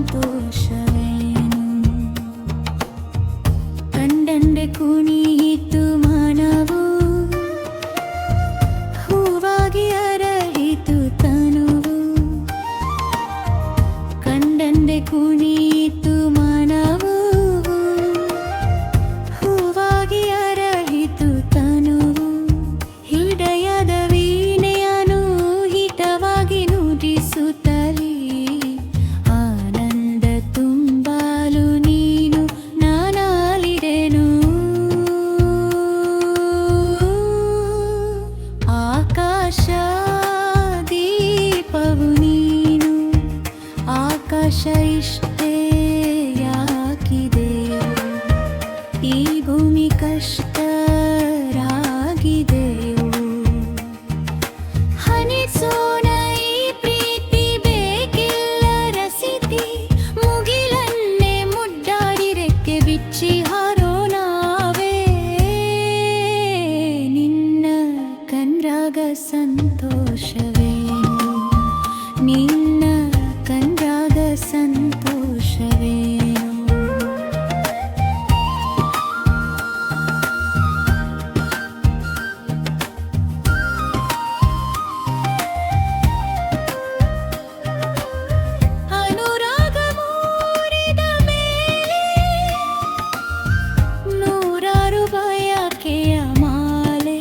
ಸಂತೋಷವೇನು ಕಂಡಂಡೆ ಕುಣಿಯಿತು ಮನವು ಹೂವಾಗಿ ಅರಳಿತು ತನುವು ಕಂಡಂಡೆ ಕುಣಿಯಿತು ಮನವು ಹೂವಾಗಿ ಅರಳಿತು ತನುವು ಹೃದಯದ ವೀಣೆಯನ್ನು ಹಿತವಾಗಿ ನುಡಿಸುತ್ತಲೇ ಆನಂದ ತುಂಬಲು ನೀನು ನಾನಾಲಿದೆನು ಆಕಾಶ ದೀಪವು ನೀನು ಆಕಾಶ ಇಷ್ಟೇ ಯಾಕಿದೆ ಈ ಭೂಮಿ ಕಷ್ಟರಾಗಿದೆಯೋ ಹನಿಸೋಣ ಈ ಪ್ರೀತಿ ಬೇಕಿಲ್ಲ ರಸಿತಿ ಮುಗಿಲನ್ನೇ ಮುಡ್ಡಾಡಿ ರೆಕ್ಕೆ ಬಿಚ್ಚಿ ಹಾರೋ ನಾವೇ ನಿನ್ನ ಕಣ್ರಾಗ ಸಂತೋಷವೇನು ನಿನ್ನ ಕಣ್ರಾಗ ಸಂತೋಷವೇನು ಅನುರಾಗ ಮೂಡಿದ ಮೇಲೆ ನೂರಾರು ಬಯಕೆಯ ಮಾಲೆ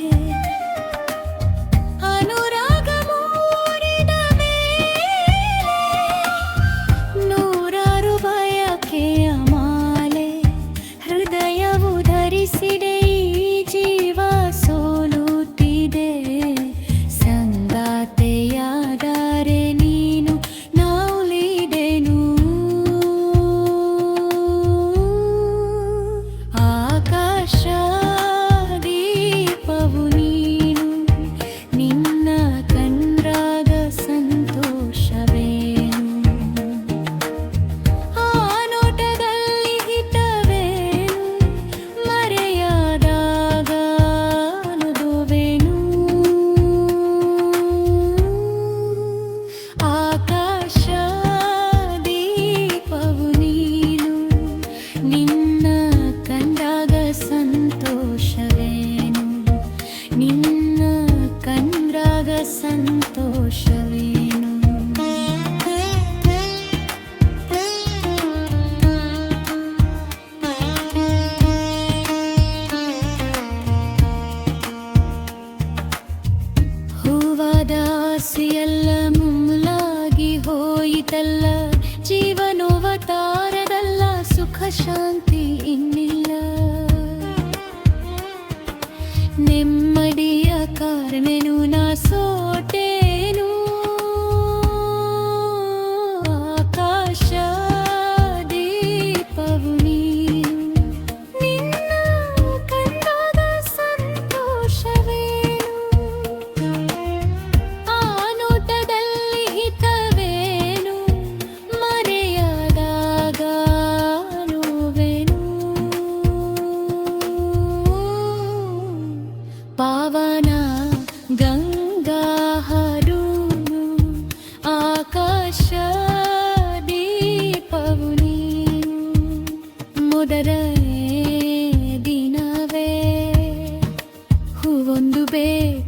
ಅನುರಾಗ ಮೂಡಿದ ಮೇಲೆ ನೂರಾರು ಬಯಕೆಯ ಮಾಲೆ ಹೃದಯವು ಧರಿಸಿದೆ ಈ ಜೀವ ಸೋಲುತ್ತಿದೆ ಸಂಗಾತೆಯಾದರೆ ನೀನು ನೌಲಿದೆನು ಆಕಾಶ ದೀಪವು ನೀನು ನಿನ್ನ ಕಣ್ರಾಗ ಸಂತೋಷವೇನು ಆ ನೋಟದಲ್ಲಿ ಹಿತವೇನು ಮರೆಯಾದಾಗ ನುದುವೆನು ಆಕಾಶ ದೀಪವು ನೀನು ನಿನ್ನ ಕಣ್ರಾಗ ಸಂತೋಷವೇನು ನಿನ್ನ ಕಣ್ರಾಗ ಸಂತೋಷವೇನು ಹೂವಾದ ಆಸೆಯೆಲ್ಲ ಮುಮ್ಲಾಗಿ ಹೋಯಿತಲ್ಲ ಜೀವನೋವತಾರದಲ್ಲ ಸುಖ ಶಾಂತಿ ಇನ್ನಿಲ್ಲ ನೆಮ್ಮದಿಯ ಕಾರಣನು ನಾ ಸೋಟೇನು ಆಕಾಶ ದೀಪವು ನೀನು ನಿನ್ನ ಕಣ್ರಾಗ ಸಂತೋಷವೇನು ಆ ನೋಟದಲ್ಲಿ ಹಿತವೇನು ಮರೆಯಾದಾಗ ನೋವೆನು ಪಾವನ ಗಂಗಾ ಹರುನು ಆಕಾಶ ದೀಪವು ನೀನು ಮೊದಲ ದಿನವೇ ಹೂವೊಂದು ಬೇಕು